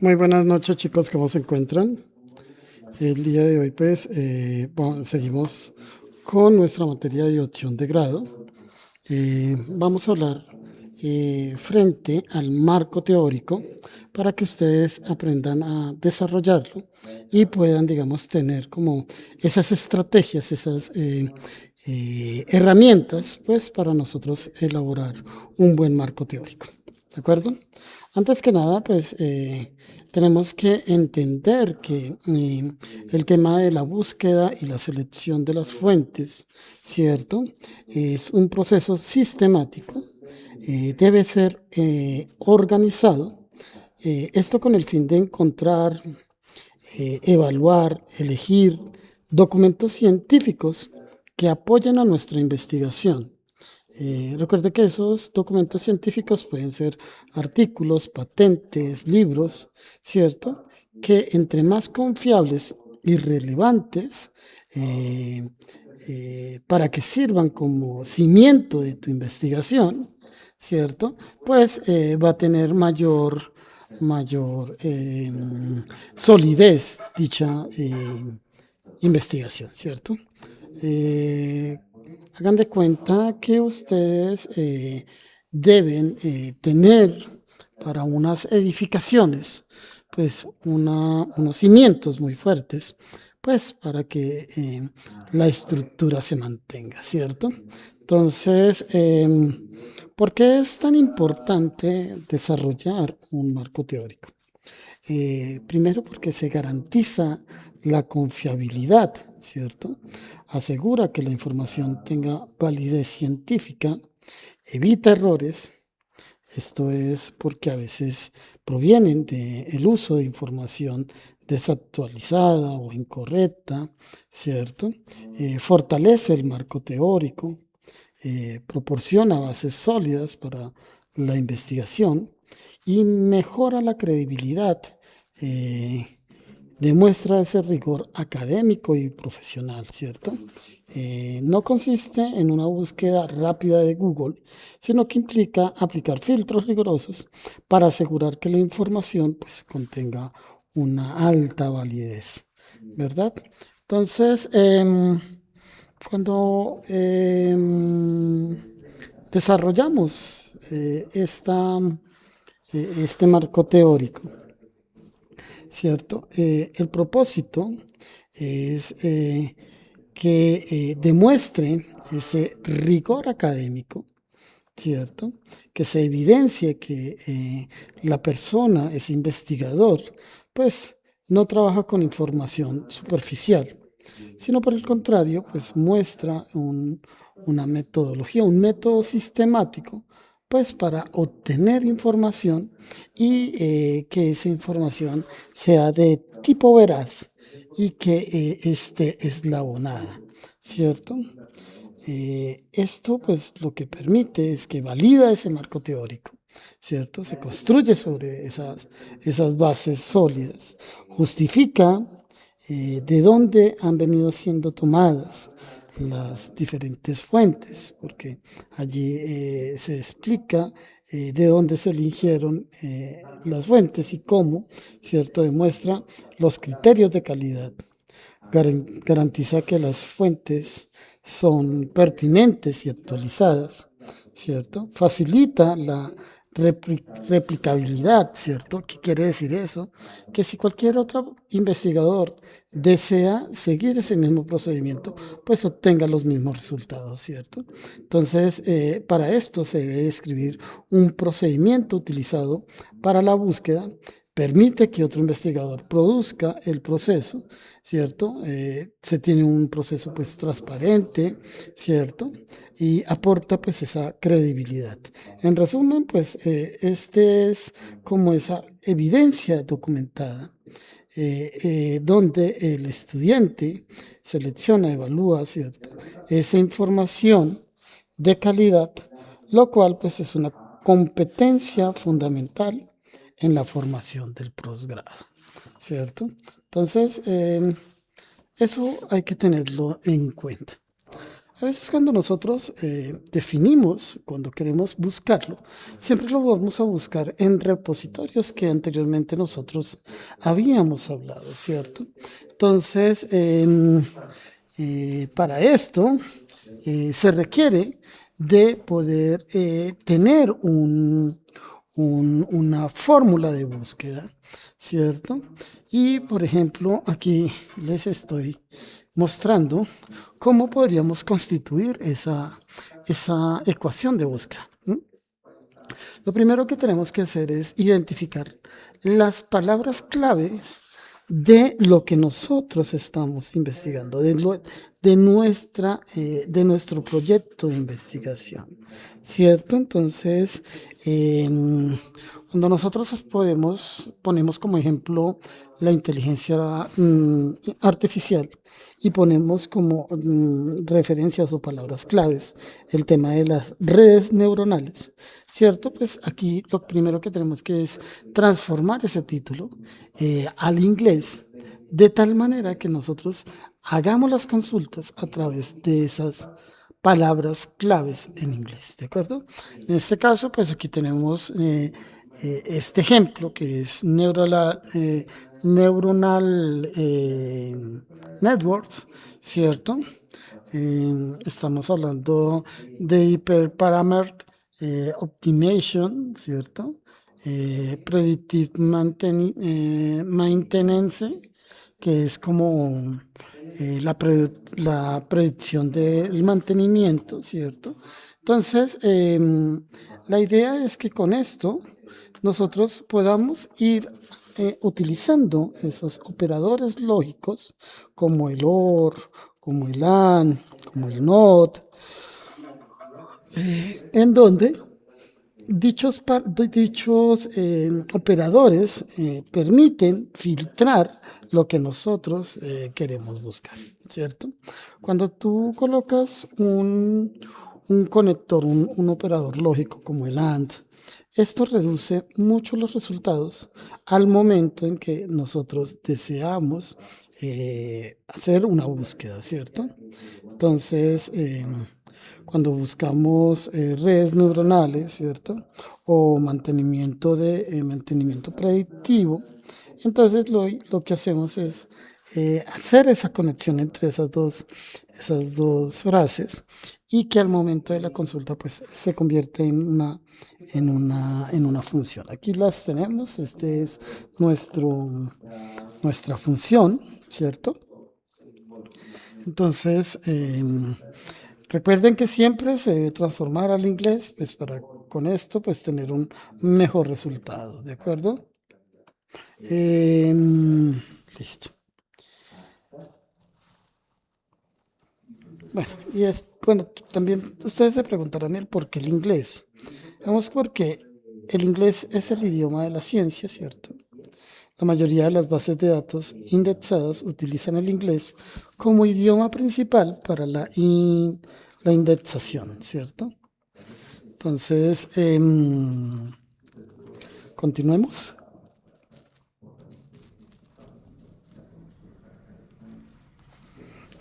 Muy buenas noches, chicos, ¿cómo se encuentran? El día de hoy pues seguimos con nuestra materia de opción de grado. Vamos a hablar frente al marco teórico para que ustedes aprendan a desarrollarlo y puedan, digamos, tener como esas estrategias, esas herramientas, pues para nosotros elaborar un buen marco teórico. ¿De acuerdo? Antes que nada, pues tenemos que entender que el tema de la búsqueda y la selección de las fuentes, ¿cierto? Es un proceso sistemático, debe ser organizado, esto con el fin de encontrar, evaluar, elegir documentos científicos que apoyen a nuestra investigación. Recuerde que esos documentos científicos pueden ser artículos, patentes, libros, ¿cierto? Que entre más confiables y relevantes, eh, para que sirvan como cimiento de tu investigación, ¿cierto? Pues va a tener mayor solidez dicha investigación, ¿cierto? Eh, Hagan de cuenta que ustedes deben tener para unas edificaciones, pues unos cimientos muy fuertes, pues para que la estructura se mantenga, ¿cierto? Entonces, ¿por qué es tan importante desarrollar un marco teórico? Primero porque se garantiza la confiabilidad, ¿cierto? Asegura que la información tenga validez científica, evita errores. Esto es porque a veces provienen del uso de información desactualizada o incorrecta, ¿cierto? Fortalece el marco teórico, proporciona bases sólidas para la investigación y mejora la credibilidad, eh, demuestra ese rigor académico y profesional, ¿cierto? No consiste en una búsqueda rápida de Google, sino que implica aplicar filtros rigurosos para asegurar que la información pues, contenga una alta validez, ¿verdad? Entonces, cuando desarrollamos este marco teórico, ¿cierto? El propósito es que demuestre ese rigor académico, ¿cierto? Que se evidencie que la persona, ese investigador, pues no trabaja con información superficial, sino por el contrario, pues muestra una metodología, un método sistemático, pues para obtener información y que esa información sea de tipo veraz y que esté eslabonada, ¿cierto? Esto pues lo que permite es que valida ese marco teórico, ¿cierto? Se construye sobre esas bases sólidas, justifica de dónde han venido siendo tomadas las diferentes fuentes, porque allí se explica de dónde se eligieron las fuentes y cómo, ¿cierto? Demuestra los criterios de calidad, garantiza que las fuentes son pertinentes y actualizadas, ¿cierto? Facilita la replicabilidad, ¿cierto? ¿Qué quiere decir eso? Que si cualquier otro investigador desea seguir ese mismo procedimiento, pues obtenga los mismos resultados, ¿cierto? Entonces, para esto se debe escribir un procedimiento utilizado para la búsqueda, permite que otro investigador produzca el proceso, ¿cierto? Se tiene un proceso pues transparente, ¿cierto? Y aporta pues esa credibilidad. En resumen, pues este es como esa evidencia documentada, donde el estudiante selecciona, evalúa, ¿cierto? Esa información de calidad, lo cual pues es una competencia fundamental en la formación del posgrado, ¿cierto? Entonces, eso hay que tenerlo en cuenta. A veces cuando nosotros definimos, cuando queremos buscarlo, siempre lo vamos a buscar en repositorios que anteriormente nosotros habíamos hablado, ¿cierto? Entonces, para esto se requiere de poder tener una fórmula de búsqueda, ¿cierto? Y por ejemplo, aquí les estoy mostrando cómo podríamos constituir esa ecuación de búsqueda. Lo primero que tenemos que hacer es identificar las palabras claves de lo que nosotros estamos investigando, de nuestro proyecto de investigación, ¿cierto? Entonces, cuando nosotros ponemos como ejemplo la inteligencia artificial y ponemos como referencias o palabras claves el tema de las redes neuronales, ¿cierto? Pues aquí lo primero que tenemos que es transformar ese título al inglés de tal manera que nosotros hagamos las consultas a través de esas palabras claves en inglés, ¿de acuerdo? En este caso, pues aquí tenemos este ejemplo que es neuronal networks, ¿cierto? Estamos hablando de hyperparameter optimization, ¿cierto? Predictive maintenance, que es como la predicción del mantenimiento, ¿cierto? Entonces, la idea es que con esto nosotros podamos ir utilizando esos operadores lógicos como el OR, como el AND, como el NOT, en donde dichos operadores permiten filtrar lo que nosotros queremos buscar, ¿cierto? Cuando tú colocas un conector, un operador lógico como el AND, esto reduce mucho los resultados al momento en que nosotros deseamos hacer una búsqueda, ¿cierto? Entonces, cuando buscamos redes neuronales, ¿cierto? O mantenimiento predictivo, entonces lo que hacemos es hacer esa conexión entre esas dos frases y que al momento de la consulta pues se convierte en una función. Aquí las tenemos, este es nuestra función, ¿cierto? Entonces, recuerden que siempre se debe transformar al inglés, pues para con esto pues tener un mejor resultado, ¿de acuerdo? Listo. Bueno, también ustedes se preguntarán el por qué el inglés. Vamos porque el inglés es el idioma de la ciencia, ¿cierto? La mayoría de las bases de datos indexadas utilizan el inglés como idioma principal para la indexación, ¿cierto? Entonces, continuemos.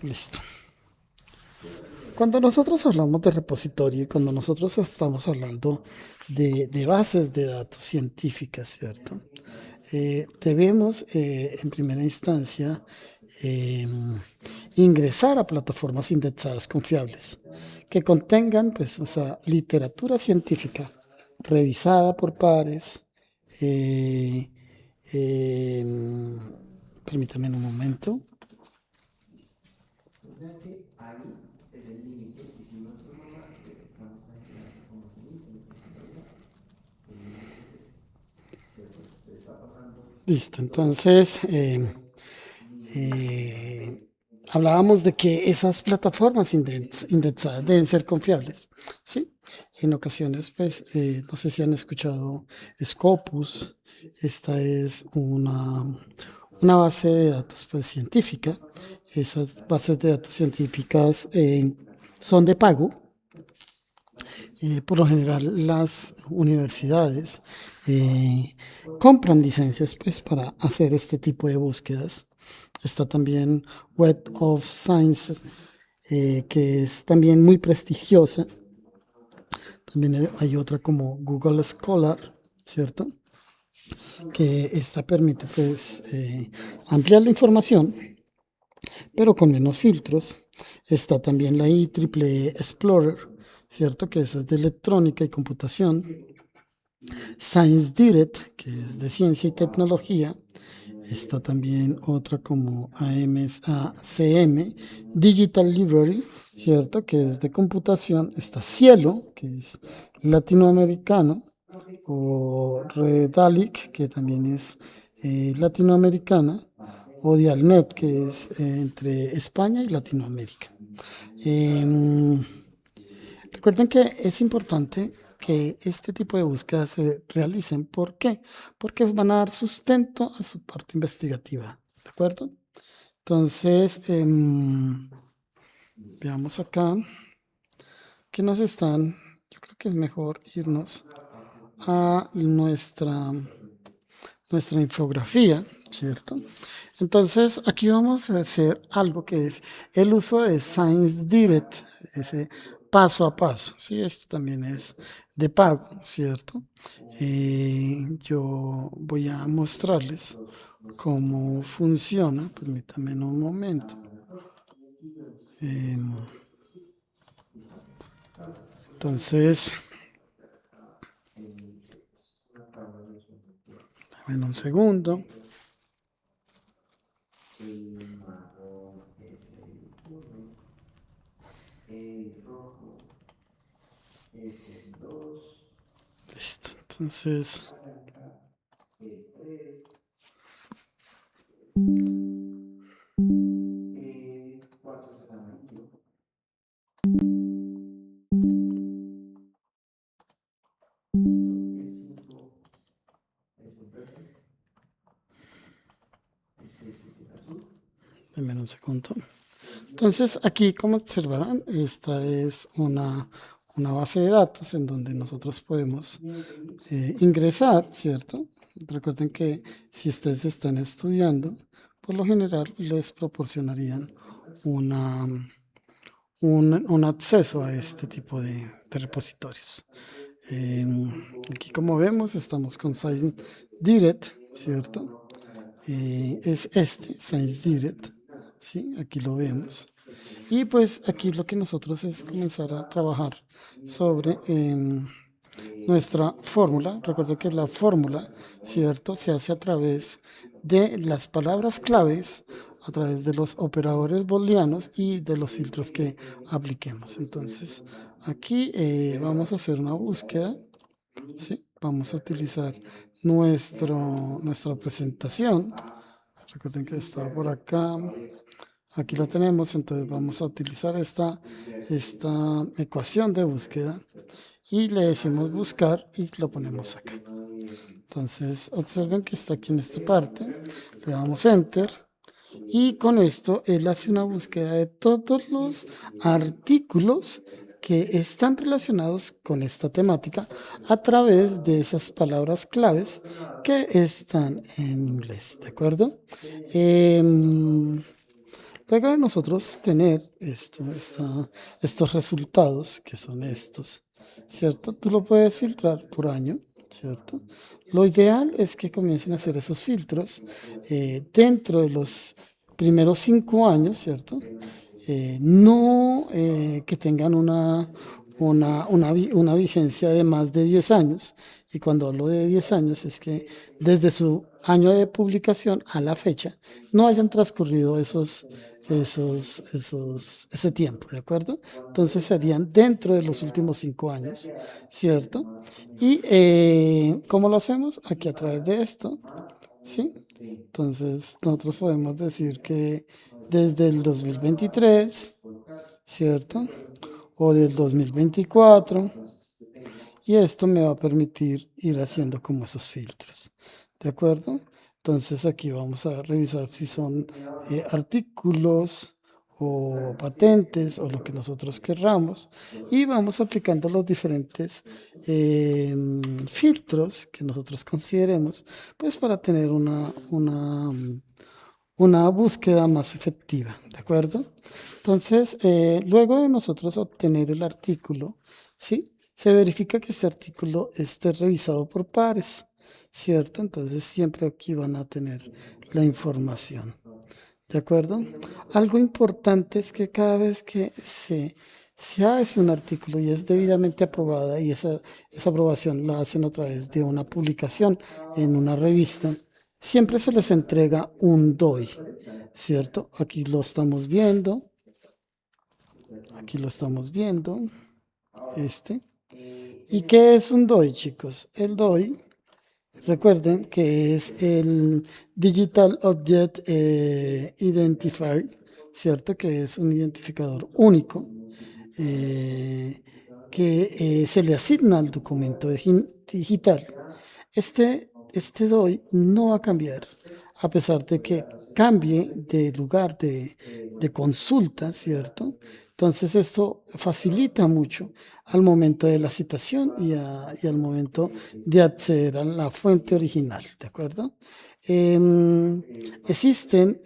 Listo. Cuando nosotros hablamos de repositorio y cuando nosotros estamos hablando de bases de datos científicas, ¿cierto? Debemos, en primera instancia, ingresar a plataformas indexadas confiables que contengan, pues, o sea, literatura científica revisada por pares. eh, eh, Permítame un momento. Listo, entonces hablábamos de que esas plataformas indexadas deben ser confiables, ¿sí? En ocasiones, pues, no sé si han escuchado Scopus, esta es una base de datos pues, científica. Esas bases de datos científicas son de pago. Por lo general, las universidades compran licencias pues, para hacer este tipo de búsquedas. Está también Web of Science que es también muy prestigiosa. También hay otra como Google Scholar, ¿cierto? Que esta permite pues ampliar la información, pero con menos filtros. Está también la IEEE Explorer, ¿cierto? Que esa es de electrónica y computación. Science Direct, que es de ciencia y tecnología. Está también otra como ACM, Digital Library, ¿cierto? Que es de computación. Está Cielo, que es latinoamericano, o Redalic, que también es latinoamericana, o Dialnet, que es entre España y Latinoamérica. Em, Recuerden que es importante que este tipo de búsquedas se realicen. ¿Por qué? Porque van a dar sustento a su parte investigativa. ¿De acuerdo? Entonces, veamos acá que nos están. Yo creo que es mejor irnos a nuestra infografía, ¿cierto? Entonces, aquí vamos a hacer algo que es el uso de Science Direct, ese paso a paso, ¿sí? Esto también es de pago, ¿cierto? Yo voy a mostrarles cómo funciona, permítanme un momento. Entonces, dame un segundo. Listo, entonces denme un segundo. Entonces, aquí, como observarán, esta es una base de datos en donde nosotros podemos ingresar, ¿cierto? Recuerden que si ustedes están estudiando, por lo general les proporcionarían una, un acceso a este tipo de repositorios. Eh, Aquí, como vemos, estamos con Science Direct, ¿cierto? Es este, Science Direct, ¿sí? Aquí lo vemos. Y pues aquí lo que nosotros es comenzar a trabajar sobre nuestra fórmula. Recuerda que la fórmula, ¿cierto? Se hace a través de las palabras claves, a través de los operadores booleanos y de los filtros que apliquemos. Entonces, aquí vamos a hacer una búsqueda, ¿sí? Vamos a utilizar nuestra presentación. Recuerden que está por acá. Aquí la tenemos, entonces vamos a utilizar esta ecuación de búsqueda y le decimos buscar y lo ponemos acá. Entonces observen que está aquí en esta parte, le damos enter y con esto él hace una búsqueda de todos los artículos que están relacionados con esta temática a través de esas palabras claves que están en inglés, ¿de acuerdo? Luego de nosotros tener estos resultados, que son estos, ¿cierto? Tú lo puedes filtrar por año, ¿cierto? Lo ideal es que comiencen a hacer esos filtros dentro de los primeros 5 años, ¿cierto? No que tengan una vigencia de más de 10 años. Y cuando hablo de 10 años es que desde su año de publicación a la fecha no hayan transcurrido ese tiempo, ¿de acuerdo? Entonces serían dentro de los últimos 5 años, ¿cierto? Y ¿cómo lo hacemos? Aquí a través de esto, ¿sí? Entonces nosotros podemos decir que desde el 2023, ¿cierto? O del 2024, y esto me va a permitir ir haciendo como esos filtros, ¿de acuerdo? Entonces aquí vamos a revisar si son artículos o patentes o lo que nosotros querramos y vamos aplicando los diferentes filtros que nosotros consideremos pues para tener una búsqueda más efectiva, ¿de acuerdo? Entonces, luego de nosotros obtener el artículo, ¿sí? Se verifica que este artículo esté revisado por pares, ¿cierto? Entonces, siempre aquí van a tener la información, ¿de acuerdo? Algo importante es que cada vez que se hace un artículo y es debidamente aprobada, y esa aprobación la hacen a través de una publicación en una revista, siempre se les entrega un DOI, ¿cierto? Aquí lo estamos viendo, este. ¿Y qué es un DOI, chicos? El DOI, recuerden que es el Digital Object Identifier, ¿cierto? Que es un identificador único eh, que se le asigna al documento digital. Este DOI no va a cambiar a pesar de que cambie de lugar de consulta, ¿cierto? Entonces esto facilita mucho al momento de la citación y al momento de acceder a la fuente original, ¿de acuerdo? Existen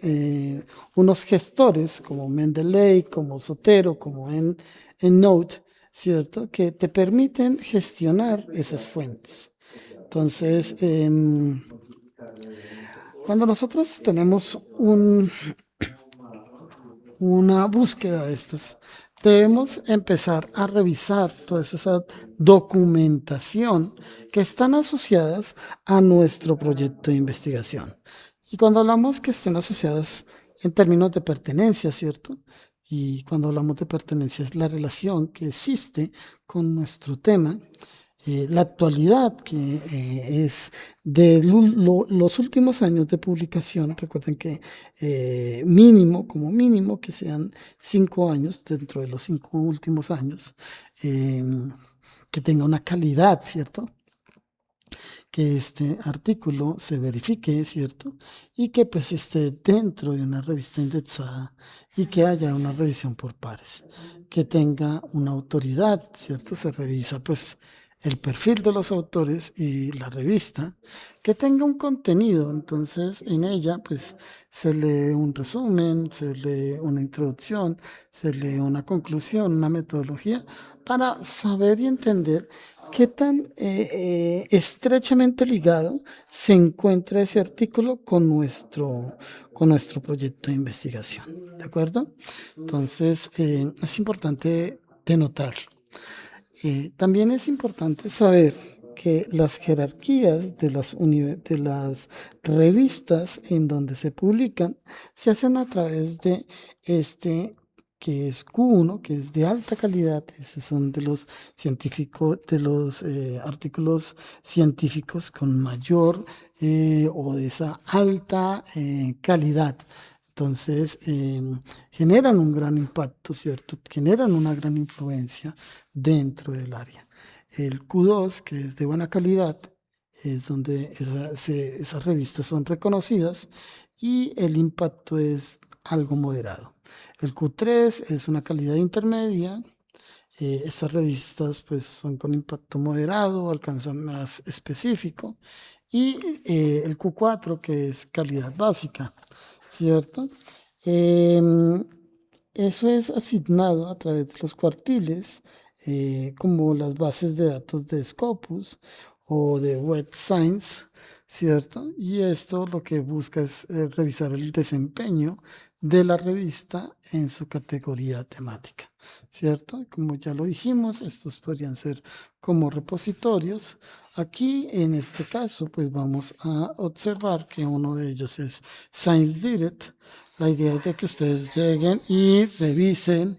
unos gestores como Mendeley, como Zotero, como EndNote, ¿cierto? Que te permiten gestionar esas fuentes. Entonces, cuando nosotros tenemos una búsqueda de estas, debemos empezar a revisar toda esa documentación que están asociadas a nuestro proyecto de investigación. Y cuando hablamos que estén asociadas en términos de pertenencia, ¿cierto? Y cuando hablamos de pertenencia es la relación que existe con nuestro tema, la actualidad, que es de los últimos años de publicación. Recuerden que mínimo, como mínimo, que sean 5 años dentro de los 5 últimos años, eh, que tenga una calidad, ¿cierto? Que este artículo se verifique, ¿cierto? Y que pues esté dentro de una revista indexada y que haya una revisión por pares, que tenga una autoridad, ¿cierto? Se revisa pues el perfil de los autores y la revista, que tenga un contenido. Entonces en ella pues se lee un resumen, se lee una introducción, se lee una conclusión, una metodología para saber y entender qué tan estrechamente ligado se encuentra ese artículo con nuestro proyecto de investigación. ¿De acuerdo? Entonces, es importante denotar. También es importante saber que las jerarquías de las revistas en donde se publican se hacen a través de este que es Q1, que es de alta calidad. Esos son de los científicos, de los artículos científicos con mayor o de esa alta calidad. Entonces, generan un gran impacto, ¿cierto? Generan una gran influencia dentro del área. El Q2, que es de buena calidad, es donde esas revistas son reconocidas y el impacto es algo moderado. El Q3 es una calidad intermedia. Estas revistas pues son con impacto moderado, alcanzan más específico. Y el Q4, que es calidad básica, ¿cierto? Em, Eso es asignado a través de los cuartiles, como las bases de datos de Scopus o de Web Science, ¿cierto? Y esto lo que busca es revisar el desempeño de la revista en su categoría temática, ¿cierto? Como ya lo dijimos, estos podrían ser como repositorios. Aquí, en este caso, pues vamos a observar que uno de ellos es Science Direct. La idea es de que ustedes lleguen y revisen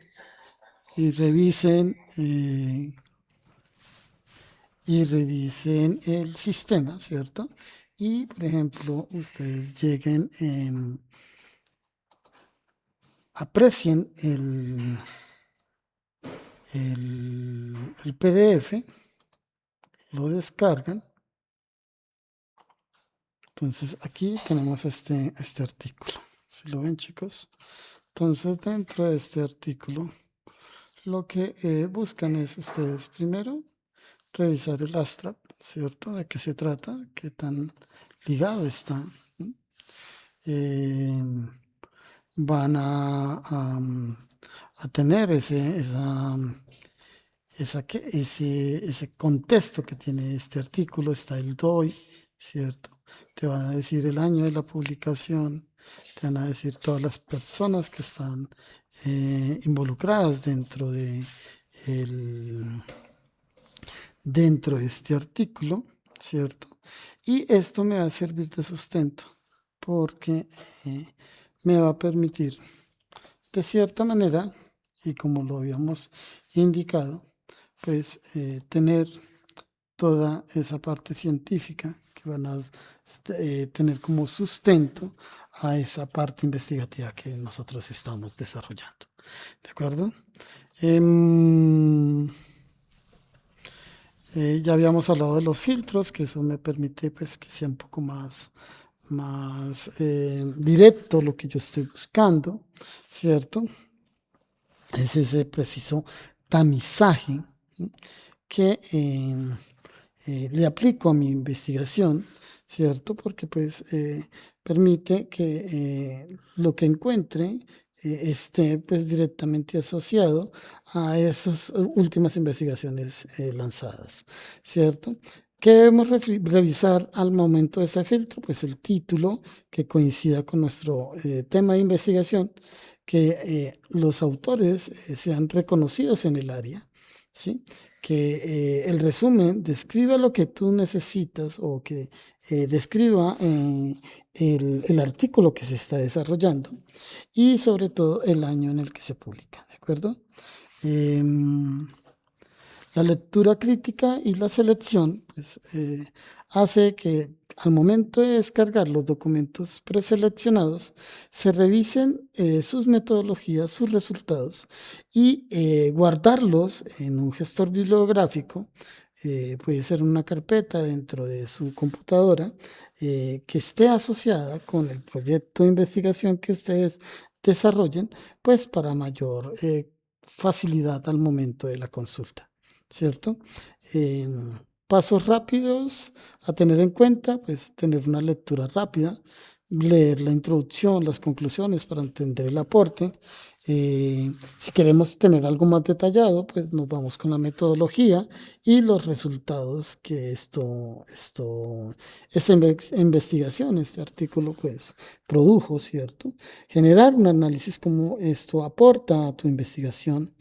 el sistema, ¿cierto? Y, por ejemplo, ustedes lleguen, aprecien el PDF, lo descargan. Entonces aquí tenemos este artículo. Si lo ven, chicos. Entonces dentro de este artículo lo que buscan es ustedes primero revisar el abstract, ¿cierto? ¿De qué se trata? ¿Qué tan ligado está? eh, van a tener ese contexto que tiene este artículo. Está el DOI, ¿cierto? Te van a decir el año de la publicación, te van a decir todas las personas que están involucradas el- dentro de este artículo, ¿cierto? Y esto me va a servir de sustento porque me va a permitir, de cierta manera, y como lo habíamos indicado, pues tener toda esa parte científica que van a tener como sustento a esa parte investigativa que nosotros estamos desarrollando. ¿De acuerdo? Em, ya habíamos hablado de los filtros, que eso me permite pues que sea un poco más directo lo que yo estoy buscando, ¿cierto? Es ese preciso tamizaje, ¿sí? Que le aplico a mi investigación, ¿cierto? Porque pues permite que lo que encuentre esté pues directamente asociado a esas últimas investigaciones lanzadas, ¿cierto? ¿Qué debemos revisar al momento de ese filtro? Pues el título que coincida con nuestro tema de investigación, que los autores sean reconocidos en el área, ¿sí? Que el resumen describa lo que tú necesitas o que describa el artículo que se está desarrollando y sobre todo el año en el que se publica, ¿de acuerdo? Em, la lectura crítica y la selección pues, hace que al momento de descargar los documentos preseleccionados se revisen sus metodologías, sus resultados y guardarlos en un gestor bibliográfico. Puede ser una carpeta dentro de su computadora que esté asociada con el proyecto de investigación que ustedes desarrollen, pues para mayor facilidad al momento de la consulta. ¿Cierto? Eh, pasos rápidos a tener en cuenta, pues tener una lectura rápida, leer la introducción, las conclusiones para entender el aporte. Si queremos tener algo más detallado, pues nos vamos con la metodología y los resultados que esta investigación, este artículo, pues produjo, ¿cierto? Generar un análisis como esto aporta a tu investigación.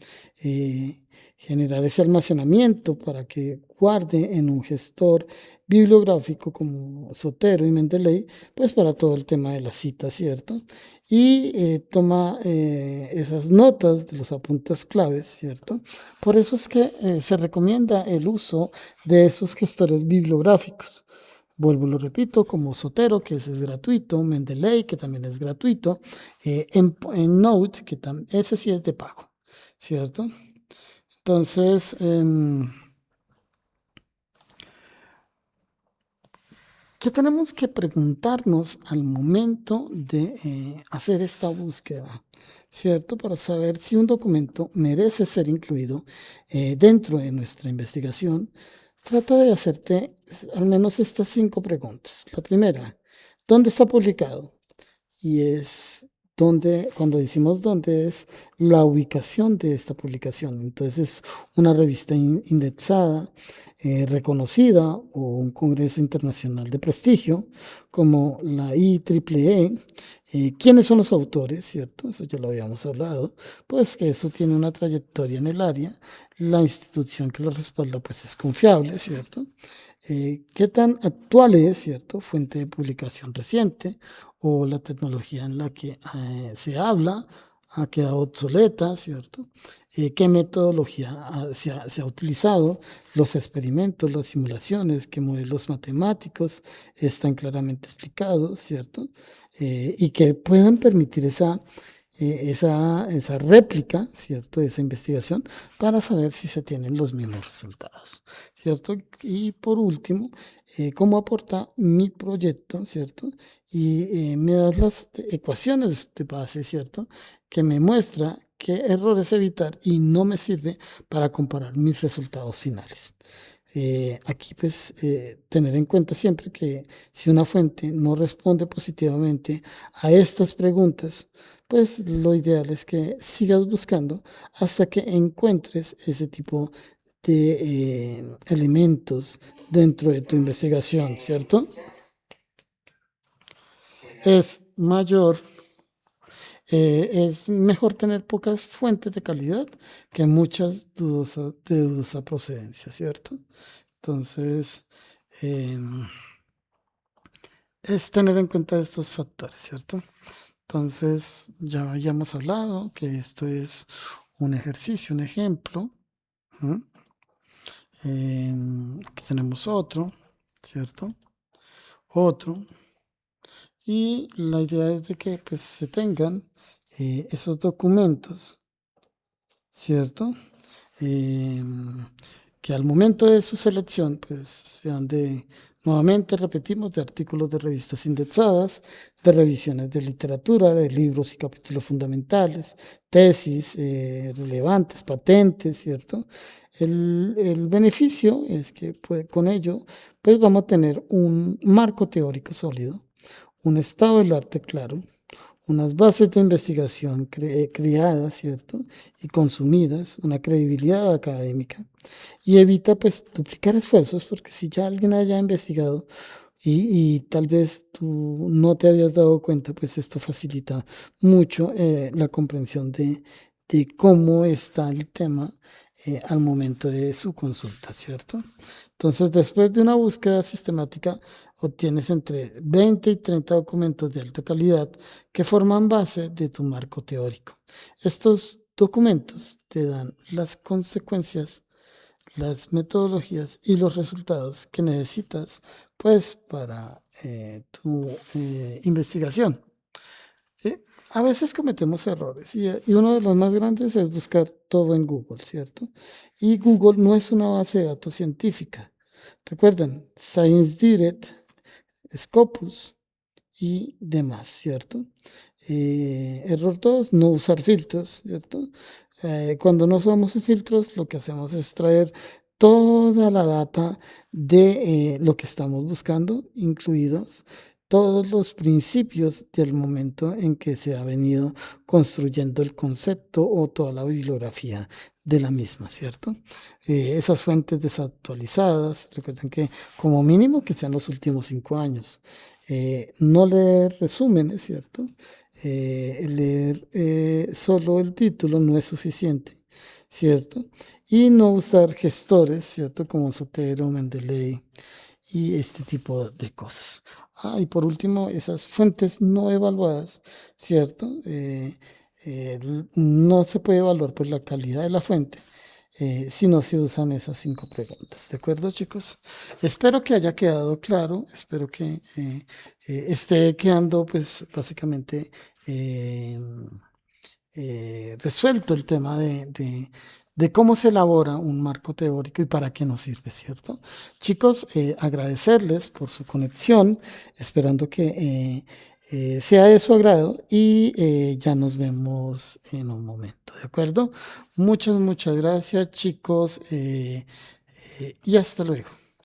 Generar ese almacenamiento para que guarde en un gestor bibliográfico como Zotero y Mendeley, pues para todo el tema de la cita, ¿cierto? Y toma esas notas de los apuntes claves, ¿cierto? Por eso es que se recomienda el uso de esos gestores bibliográficos. Vuelvo y lo repito, como Zotero, que ese es gratuito, Mendeley, que también es gratuito, en Note, que ese sí es de pago, ¿cierto? Entonces, ¿qué tenemos que preguntarnos al momento de hacer esta búsqueda? ¿Cierto? Para saber si un documento merece ser incluido dentro de nuestra investigación, trata de hacerte al menos estas 5 preguntas. La primera, ¿dónde está publicado? Y es donde, cuando decimos dónde, es la ubicación de esta publicación. Entonces, es una revista indexada, reconocida o un congreso internacional de prestigio como la IEEE. ¿Quiénes son los autores? ¿Cierto? Eso ya lo habíamos hablado. Pues que eso tiene una trayectoria en el área. La institución que lo respalda pues es confiable, ¿cierto? ¿Qué tan actual es, cierto? Fuente de publicación reciente o la tecnología en la que se habla ha quedado obsoleta, ¿cierto? ¿Qué metodología se ha utilizado? Los experimentos, las simulaciones, qué modelos matemáticos están claramente explicados, ¿cierto? Y que puedan permitir esa réplica, ¿cierto? De esa investigación para saber si se tienen los mismos resultados, ¿cierto? Y por último, cómo aporta mi proyecto, ¿cierto? Y me das las ecuaciones de base, ¿cierto? Que me muestra qué errores evitar y no me sirve para comparar mis resultados finales. Aquí pues tener en cuenta siempre que si una fuente no responde positivamente a estas preguntas, pues lo ideal es que sigas buscando hasta que encuentres ese tipo de elementos dentro de tu investigación, ¿cierto? Es mayor, es mejor tener pocas fuentes de calidad que muchas de dudosa procedencia, ¿cierto? Entonces, em, es tener en cuenta estos factores, ¿cierto? Entonces, ya habíamos hablado que esto es un ejercicio, un ejemplo. ¿Mm? Aquí tenemos otro, ¿cierto? Otro. Y la idea es de que pues, se tengan esos documentos, ¿cierto? Em, que al momento de su selección, pues sean de, nuevamente repetimos, de artículos de revistas indexadas, de revisiones de literatura, de libros y capítulos fundamentales, tesis relevantes, patentes, ¿cierto? El beneficio es que pues, con ello, pues vamos a tener un marco teórico sólido, un estado del arte claro, unas bases de investigación creadas, ¿cierto? Y consumidas, una credibilidad académica y evita pues duplicar esfuerzos porque si ya alguien haya investigado y tal vez tú no te habías dado cuenta, pues esto facilita mucho la comprensión de cómo está el tema al momento de su consulta, ¿cierto? Entonces, después de una búsqueda sistemática, obtienes entre 20 y 30 documentos de alta calidad que forman base de tu marco teórico. Estos documentos te dan las consecuencias, las metodologías y los resultados que necesitas pues para tu investigación. A veces cometemos errores y uno de los más grandes es buscar todo en Google, ¿cierto? Y Google no es una base de datos científica. Recuerden, Science Direct, Scopus y demás, ¿cierto? Error 2, no usar filtros, ¿cierto? Cuando no usamos filtros, lo que hacemos es traer toda la data de lo que estamos buscando, incluidos todos los principios del momento en que se ha venido construyendo el concepto o toda la bibliografía de la misma, ¿cierto? Esas fuentes desactualizadas, recuerden que como mínimo que sean los últimos 5 años. No leer resúmenes, ¿cierto? Leer solo el título no es suficiente, ¿cierto? Y no usar gestores, ¿cierto? Como Sotero, Mendeley y este tipo de cosas. Y por último, esas fuentes no evaluadas, ¿cierto? No se puede evaluar pues, la calidad de la fuente si no se usan esas 5 preguntas. ¿De acuerdo, chicos? Espero que haya quedado claro, espero que esté quedando, pues, básicamente eh, resuelto el tema de cómo se elabora un marco teórico y para qué nos sirve, ¿cierto? Chicos, agradecerles por su conexión, esperando que sea de su agrado y ya nos vemos en un momento, ¿de acuerdo? Muchas gracias, chicos, y hasta luego.